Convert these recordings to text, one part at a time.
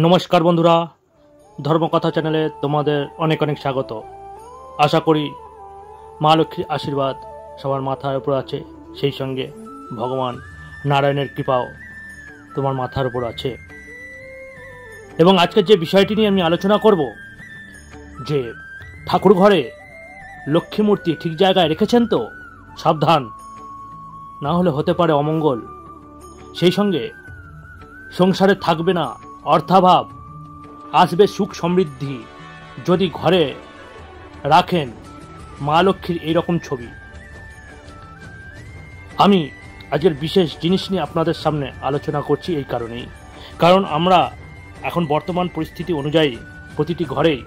নমস্কার বন্ধুরা, ধর্মকথা চ্যানেলে তোমাদের অনেক অনেক স্বাগত। আশা করি মা লক্ষ্মীর আশীর্বাদ সবার মাথার উপর আছে, সেই সঙ্গে ভগবান নারায়ণের কৃপাও তোমার মাথার উপর আছে। এবং আজকের যে বিষয়টি নিয়ে আমি আলোচনা করব, যে ঠাকুর ঘরে লক্ষ্মী মূর্তি ঠিক জায়গায় রেখেছেন তো? সাবধান, না হলে হতে পারে অমঙ্গল। সেই সঙ্গে সংসারে থাকবে না অর্থাভাব, আসবে সুখ সমৃদ্ধি যদি ঘরে রাখেন মা লক্ষ্মীর এইরকম ছবি। আমি আজকের বিশেষ জিনিস নিয়ে আপনাদের সামনে আলোচনা করছি এই কারণেই, কারণ আমরা এখন বর্তমান পরিস্থিতি অনুযায়ী প্রতিটি ঘরেই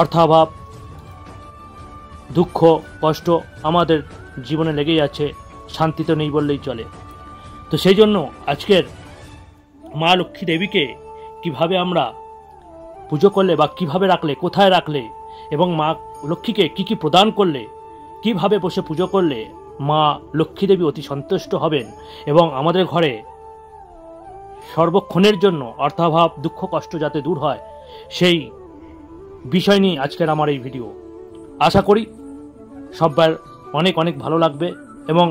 অর্থাভাব, দুঃখ, কষ্ট আমাদের জীবনে লেগেই আছে, শান্তি তো নেই বললেই চলে। তো সেই জন্য আজকের মা লক্ষ্মী দেবীকে কিভাবে আমরা পুজো করলে বা কিভাবে রাখলে, কোথায় রাখলে, এবং মা লক্ষ্মীকে কি কি প্রদান করলে, কিভাবে বসে পুজো করলে মা লক্ষ্মী দেবী অতি সন্তুষ্ট হবেন এবং আমাদের ঘরে সর্বক্ষণের জন্য অর্থাভাব, দুঃখ, কষ্ট যাতে দূর হয়, সেই বিষয় নিয়ে আজকের আমার এই ভিডিও। আশা করি সবার অনেক অনেক ভালো লাগবে এবং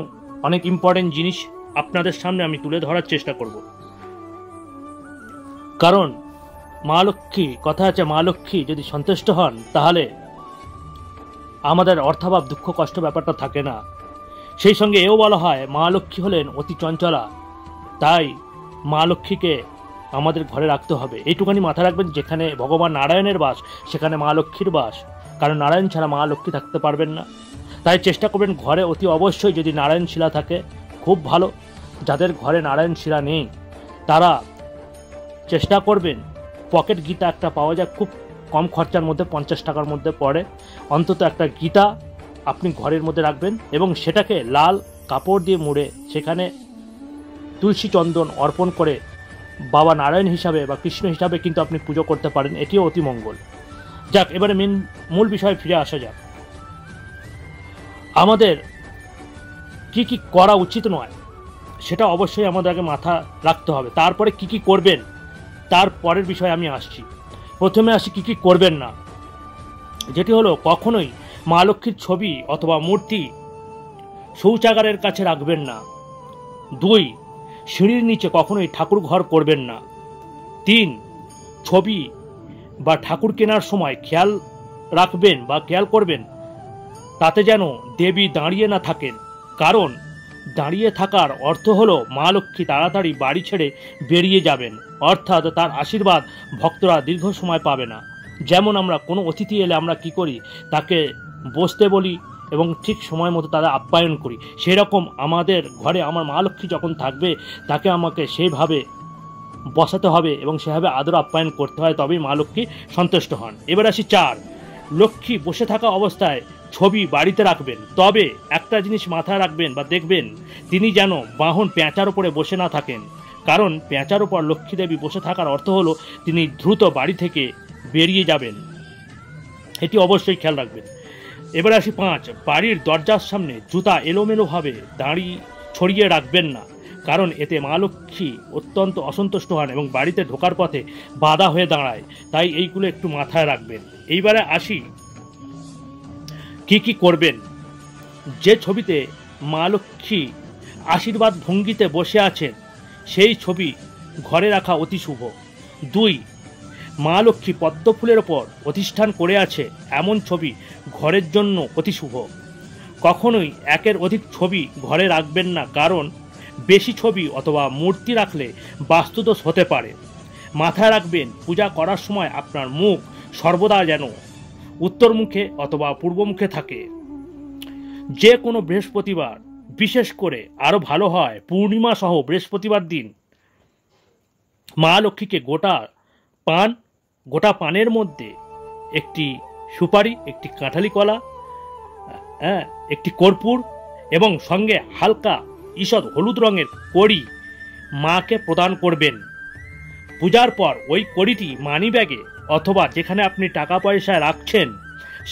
অনেক ইম্পর্টেন্ট জিনিস আপনাদের সামনে আমি তুলে ধরার চেষ্টা করব। কারণ মা লক্ষ্মী, কথা আছে, মা লক্ষ্মী যদি সন্তুষ্ট হন তাহলে আমাদের অর্থাভাব, দুঃখ, কষ্ট ব্যাপারটা থাকে না। সেই সঙ্গে এও বলা হয় মা লক্ষ্মী হলেন অতি চঞ্চলা, তাই মা লক্ষ্মীকে আমাদের ঘরে রাখতে হবে। এইটুখানি মাথায় রাখবেন, যেখানে ভগবান নারায়ণের বাস সেখানে মা লক্ষ্মীর বাস, কারণ নারায়ণ ছাড়া মা লক্ষ্মী থাকতে পারবেন না। তাই চেষ্টা করবেন ঘরে অতি অবশ্যই যদি নারায়ণ শিলা থাকে খুব ভালো। যাদের ঘরে নারায়ণ শিলা নেই তারা চেষ্টা করবেন পকেট গীতা একটা পাওয়া যায়, খুব কম খরচার মধ্যে, 50 টাকার মধ্যে পড়ে। অন্তত একটা গীতা আপনি ঘরের মধ্যে রাখবেন এবং সেটাকে লাল কাপড় দিয়ে মুড়ে সেখানে তুলসী চন্দন অর্পণ করে বাবা নারায়ণ হিসাবে বা কৃষ্ণ হিসাবে কিন্তু আপনি পুজো করতে পারেন, এটিও অতি মঙ্গল। যাক, এবারে মূল বিষয়ে ফিরে আসা যাক। আমাদের কি কি করা উচিত নয় সেটা অবশ্যই আমাদের আগে মাথা রাখতে হবে। তারপরে কি কি করবেন তার পরের বিষয়ে আমি আসছি। প্রথমে আসি কি কি করবেন না, যেটি হলো কখনোই মা লক্ষ্মীর ছবি অথবা মূর্তি শৌচাগারের কাছে রাখবেন না। 2, সিঁড়ির নিচে কখনোই ঠাকুর ঘর করবেন না। 3, ছবি বা ঠাকুর কেনার সময় খেয়াল রাখবেন বা খেয়াল করবেন তাতে যেন দেবী দাঁড়িয়ে না থাকেন, কারণ দাঁড়িয়ে থাকার অর্থ হলো মা লক্ষ্মী তাড়াতাড়ি বাড়ি ছেড়ে বেরিয়ে যাবেন, অর্থাৎ তার আশীর্বাদ ভক্তরা দীর্ঘ সময় পাবে না। যেমন আমরা কোনো অতিথি এলে আমরা কি করি, তাকে বসতে বলি এবং ঠিক সময় মতো তাদের আপ্যায়ন করি, সেরকম আমাদের ঘরে আমার মা লক্ষ্মী যখন থাকবে তাকে আমাকে সেইভাবে বসাতে হবে এবং সেভাবে আদর আপ্যায়ন করতে হয়, তবেই মা লক্ষ্মী সন্তুষ্ট হন। এবার আসি 4, লক্ষ্মী বসে থাকা অবস্থায় ছবি বাড়িতে রাখবেন, তবে একটা জিনিস মাথায় রাখবেন বা দেখবেন, তিনি যেন বাহন পেঁচার উপরে বসে না থাকেন, কারণ পেঁচার উপর লক্ষ্মী দেবী বসে থাকার অর্থ হলো তিনি দ্রুত বাড়ি থেকে বেরিয়ে যাবেন, এটি অবশ্যই খেয়াল রাখবেন। এবার আসি 5, বাড়ির দরজার সামনে জুতা এলোমেলোভাবে ছড়িয়ে রাখবেন না, কারণ এতে মা লক্ষ্মী অত্যন্ত অসন্তুষ্ট হন এবং বাড়িতে ঢোকার পথে বাধা হয়ে দাঁড়ায়, তাই এইগুলো একটু মাথায় রাখবেন। এইবারে আসি কি কি করবেন। যে ছবিতে মা লক্ষ্মী আশীর্বাদ ভঙ্গিতে বসে আছেন সেই ছবি ঘরে রাখা অতি শুভ। 2, মা লক্ষ্মী পদ্ম ফুলের ওপর অধিষ্ঠান করে আছে এমন ছবি ঘরের জন্য অতি শুভ। কখনোই একের অধিক ছবি ঘরে রাখবেন না, কারণ বেশি ছবি অথবা মূর্তি রাখলে বাস্তুদোষ হতে পারে। মাথায় রাখবেন পূজা করার সময় আপনার মুখ সর্বদা যেন উত্তর মুখে অথবা পূর্ব মুখে থাকে। যে কোনো বৃহস্পতিবার, বিশেষ করে আরও ভালো হয় পূর্ণিমা সহ বৃহস্পতিবার দিন, মা লক্ষ্মীকে গোটা পানের মধ্যে একটি সুপারি, একটি কাঁঠালি কলা, একটি কর্পূর এবং সঙ্গে হালকা ঈষৎ হলুদ রঙের কড়ি মাকে প্রদান করবেন। পূজার পর ওই কড়িটি মানি ব্যাগে অথবা যেখানে আপনি টাকা পয়সা রাখছেন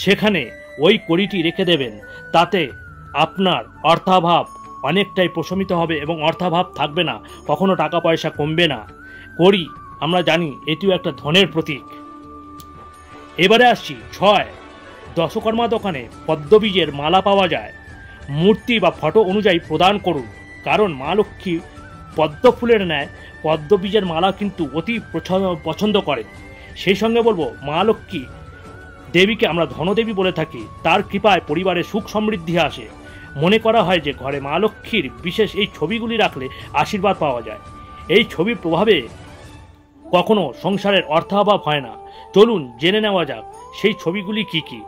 সেখানে ওই কড়িটি রেখে দেবেন, তাতে আপনার অর্থাভাব অনেকটাই প্রশমিত হবে এবং অর্থাভাব থাকবে না, কখনো টাকা পয়সা কমবে না। কড়ি আমরা জানি এটিও একটা ধনের প্রতীক। এবারে আসছি 6, দশকর্মা দোকানে পদ্মবীজের মালা পাওয়া যায়, মূর্তি বা ফটো অনুযায়ী প্রদান করুন, কারণ মা লক্ষ্মী পদ্ম ফুলের ন্যায় পদ্মবীজের মালা কিন্তু অতি পছন্দ করেন। সেই সঙ্গে বলবো, মা লক্ষ্মী দেবীকে আমরা ধনদেবী বলে থাকি, তার কৃপায় পরিবারে সুখ সমৃদ্ধি আসে। মনে করা হয় যে ঘরে মা লক্ষ্মীর বিশেষ এই ছবিগুলি রাখলে আশীর্বাদ পাওয়া যায়। এই ছবির প্রভাবে কখনো সংসারের অর্থাভাব হয় না। চলুন জেনে নেওয়া যাক সেই ছবিগুলি কি কি।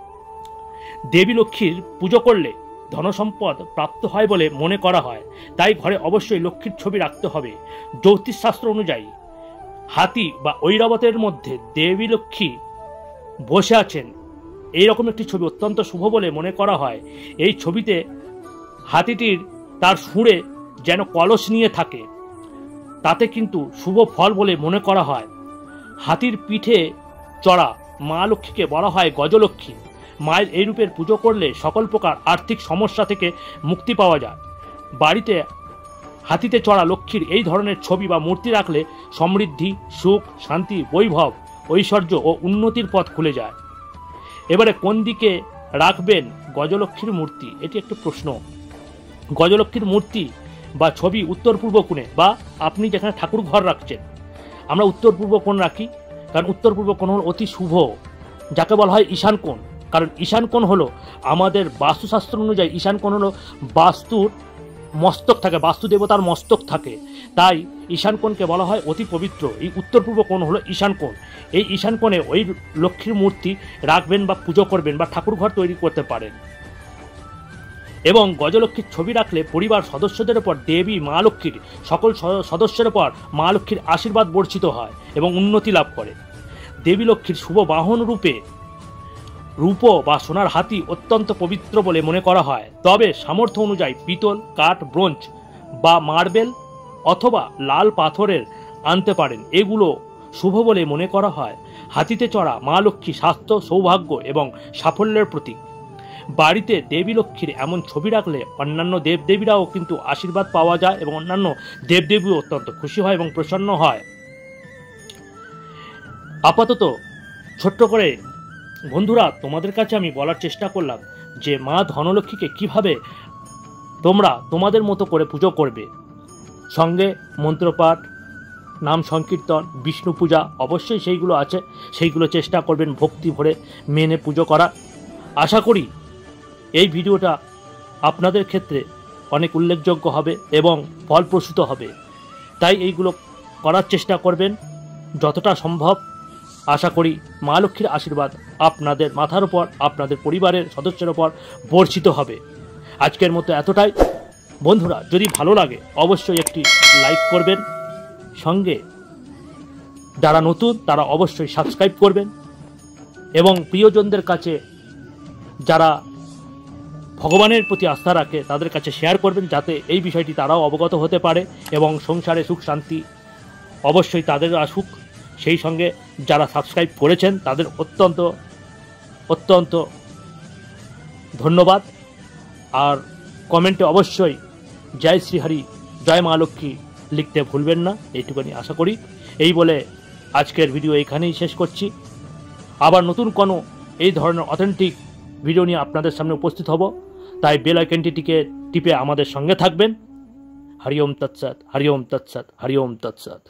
দেবী লক্ষ্মীর পুজো করলে ধনসম্পদ প্রাপ্ত হয় বলে মনে করা হয়, তাই ঘরে অবশ্যই লক্ষ্মীর ছবি রাখতে হবে। জ্যোতিষশাস্ত্র অনুযায়ী হাতি বা ঐরাবতের মধ্যে দেবী লক্ষ্মী বসে আছেন, এইরকম একটি ছবি অত্যন্ত শুভ বলে মনে করা হয়। এই ছবিতে হাতিটির তার সুরে যেন কলস নিয়ে থাকে, তাতে কিন্তু শুভ ফল বলে মনে করা হয়। হাতির পিঠে চড়া মা লক্ষ্মীকে বলা হয় গজলক্ষ্মী। মায়ের এই রূপের পুজো করলে সকল প্রকার আর্থিক সমস্যা থেকে মুক্তি পাওয়া যায়। বাড়িতে হাতিতে চড়া লক্ষ্মীর এই ধরনের ছবি বা মূর্তি রাখলে সমৃদ্ধি, সুখ, শান্তি, বৈভব, ঐশ্বর্য ও উন্নতির পথ খুলে যায়। এবারে কোন দিকে রাখবেন গজলক্ষ্মীর মূর্তি, এটি একটি প্রশ্ন। গজলক্ষ্মীর মূর্তি বা ছবি উত্তর পূর্ব কোণে, বা আপনি যেখানে ঠাকুর ঘর রাখছেন, আমরা উত্তর পূর্ব কোণ রাখি, কারণ উত্তর পূর্ব কোণ হল অতি শুভ, যাকে বলা হয় ঈশান কোণ। কারণ ঈশান কোণ হলো আমাদের বাস্তুশাস্ত্র অনুযায়ী, ঈশান কোণ হলো বাস্তুর মস্তক থাকে, বাস্তু দেবতার মস্তক থাকে, তাই ঈশান কোণকে বলা হয় অতি পবিত্র। এই উত্তর পূর্ব কোণ হলো ঈশান কোণ। এই ঈশান কোণে ওই লক্ষ্মীর মূর্তি রাখবেন বা পুজো করবেন বা ঠাকুর ঘর তৈরি করতে পারেন। এবং গজলক্ষ্মীর ছবি রাখলে পরিবার সদস্যদের উপর দেবী মা লক্ষ্মীর সকল সদস্যের উপর মা লক্ষ্মীর আশীর্বাদ বর্ষিত হয় এবং উন্নতি লাভ করে। দেবী লক্ষ্মীর শুভ বাহন রূপে রূপ বা সোনার হাতি অত্যন্ত পবিত্র বলে মনে করা হয়। তবে সামর্থ্য অনুযায়ী পিতল, কাঠ, ব্রোঞ্জ বা মার্বেল অথবা লাল পাথরের আনতে পারেন, এগুলো শুভ বলে মনে করা হয়। হাতিতে চড়া মা লক্ষ্মী স্বাস্থ্য, সৌভাগ্য এবং সাফল্যের প্রতীক। বাড়িতে দেবী লক্ষ্মীর এমন ছবি রাখলে অন্যান্য দেবদেবীরাও কিন্তু আশীর্বাদ পাওয়া যায় এবং অন্যান্য দেবদেবীও অত্যন্ত খুশি হয় এবং প্রসন্ন হয়। আপাতত ছোট্ট করে বন্ধুরা তোমাদের কাছে আমি বলার চেষ্টা করলাম যে মা ধনলক্ষ্মীকে কিভাবে তোমরা তোমাদের মতো করে পুজো করবে। সঙ্গে মন্ত্রপাঠ, নাম সংকীর্তন, বিষ্ণু পূজা অবশ্যই সেইগুলো আছে, সেইগুলো চেষ্টা করবেন ভক্তি ভরে মেনে পুজো করা। আশা করি এই ভিডিওটা আপনাদের ক্ষেত্রে অনেক উল্লেখযোগ্য হবে এবং ফলপ্রসূ হবে, তাই এইগুলো করার চেষ্টা করবেন যতটা সম্ভব। আশা করি মা লক্ষ্মীর আশীর্বাদ আপনাদের মাথার উপর, আপনাদের পরিবারের সদস্যের উপর বর্ষিত হবে। আজকের মতো এতটাই। বন্ধুরা, যদি ভালো লাগে অবশ্যই একটি লাইক করবেন, সঙ্গে যারা নতুন তারা অবশ্যই সাবস্ক্রাইব করবেন এবং প্রিয়জনদের কাছে যারা ভগবানের প্রতি আস্থা রাখে তাদের কাছে শেয়ার করবেন, যাতে এই বিষয়টি তারাও অবগত হতে পারে এবং সংসারে সুখ শান্তি অবশ্যই তাদের আসুক। সেই সঙ্গে যারা সাবস্ক্রাইব করেছেন তাদের অত্যন্ত অত্যন্ত ধন্যবাদ। আর কমেন্টে অবশ্যই জয় শ্রীহরি, জয় মা লক্ষ্মী লিখতে ভুলবেন না, এইটুকুনি আশা করি। এই বলে আজকের ভিডিও এখানেই শেষ করছি। আবার নতুন কোনো এই ধরনের অথেন্টিক ভিডিও নিয়ে আপনাদের সামনে উপস্থিত হব, তাই বেল আইকনটিকে টিপে আমাদের সঙ্গে থাকবেন। হরি ওম তৎসৎ, হরি ওম তৎসৎ, হরি ওম তৎসৎ।